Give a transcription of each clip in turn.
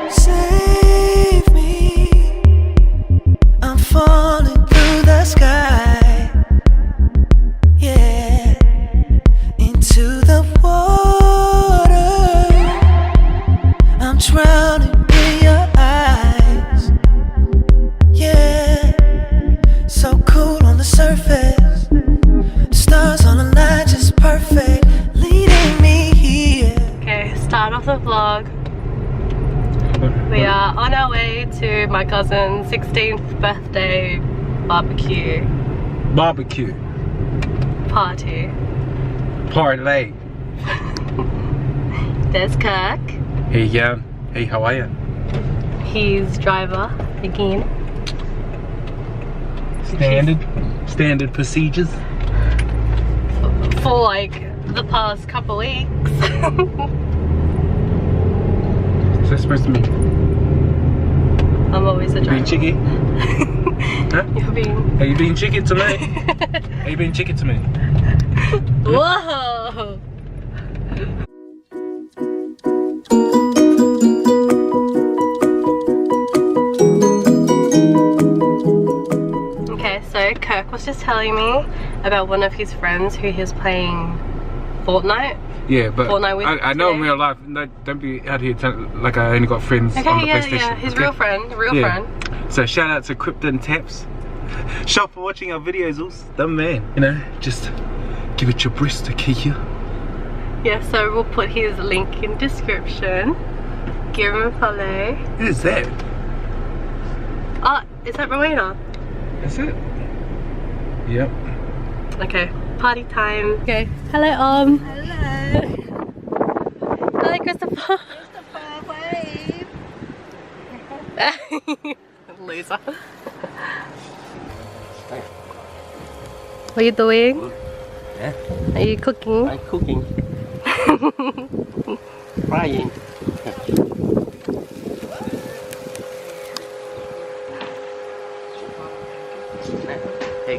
Save me, I'm falling through the sky, yeah, into the water. I'm drowning in your eyes, yeah, so cool on the surface, stars on the line just perfect, leading me here. Okay, start off the vlog. We are on our way to my cousin's 16th birthday barbecue. Barbecue. Party. Parlay. There's Kirk. Hey, hey, how are you? He's driver again. Standard procedures. For like the past couple weeks. What's that supposed to mean? I'm always a driver. Being cheeky? Huh? You're being... Are you being cheeky to me? Are you being cheeky to me? Whoa! Okay, so Kirk was just telling me about one of his friends who he's playing Fortnite. Yeah, but Fortnite with I know in today. real life. No, don't be out here like I only got friends Okay, on the yeah, PlayStation. yeah, his okay? real friend, friend. So shout out to Krypton Taps. Shop for watching our videos, the man. You know, just give it your breast to Kirk. Yeah, so we'll put his link in description. Give him a follow. Who is that? Oh, is that Rowena? That's it. Yep. Okay, party time. Okay, hello Hello. Hello Christopher. Wave. Loser. What are you doing? Yeah. Are you cooking? I'm cooking. Frying. Hey.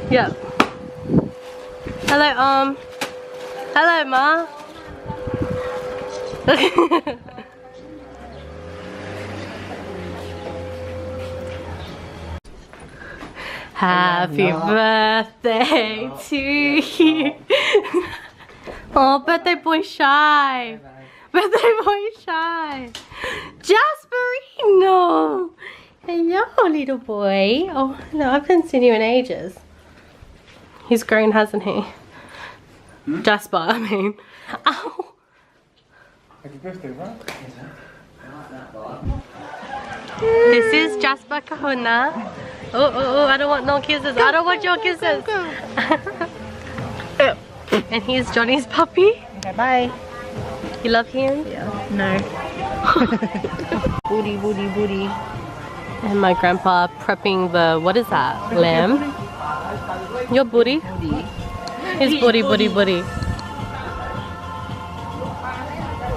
Yeah. Hello, hello, Ma. Happy birthday to you. Oh, birthday boy shy. Birthday boy shy. Jasperino. Hello, little boy. Oh, no, I haven't seen you in ages. He's grown, hasn't he? Hmm? Jasper, I mean. Ow. Happy birthday, right? This is Jasper Kahuna. Oh, I don't want no kisses. I don't want your kisses. And here's Johnny's puppy. Okay, bye. You love him? Yeah. No. Booty, booty, booty. And my grandpa prepping the, what is that? Lamb? Your booty? Booty. His booty.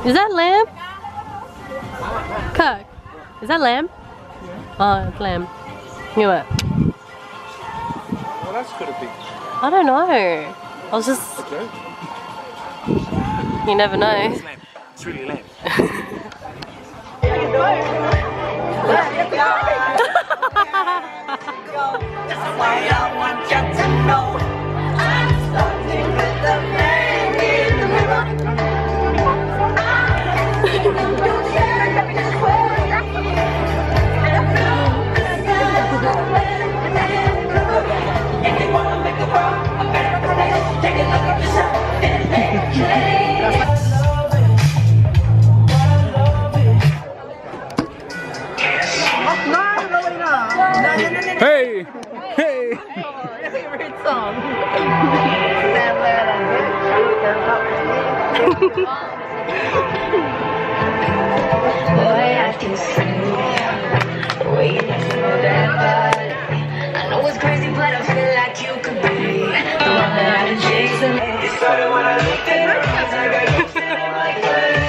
Is that lamb? Kirk, is that lamb? Yeah. Oh, it's lamb. Knew it. What else could it be? I don't know. I was just... Okay. You never know. It's lamb. It's really lamb. Hey! Hey! Favorite song. Boy, I can see way you never know that body. I know it's crazy, but I feel like you could be the one that I've been chasing. It started when I looked at her eyes. I got you feeling like that.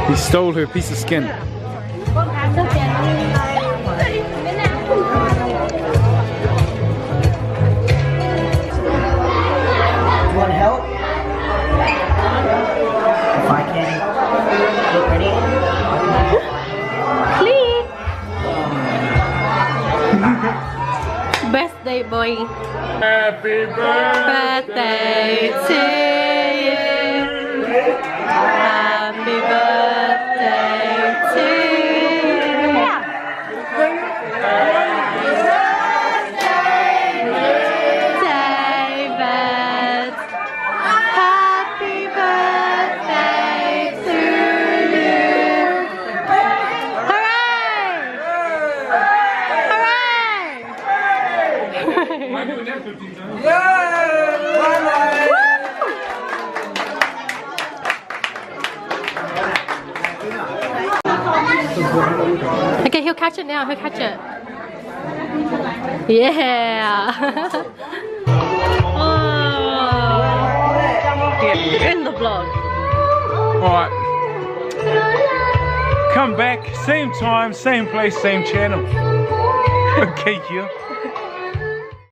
He stole her piece of skin. Want help? If I can. Look, ready? Birthday boy. Happy Birthday to you. Happy birthday to you. David. Happy birthday to you. Hooray! Okay, he'll catch it now. He'll catch it. Yeah. Oh. In the vlog. Alright. Come back, same time, same place, same channel. Okay, you.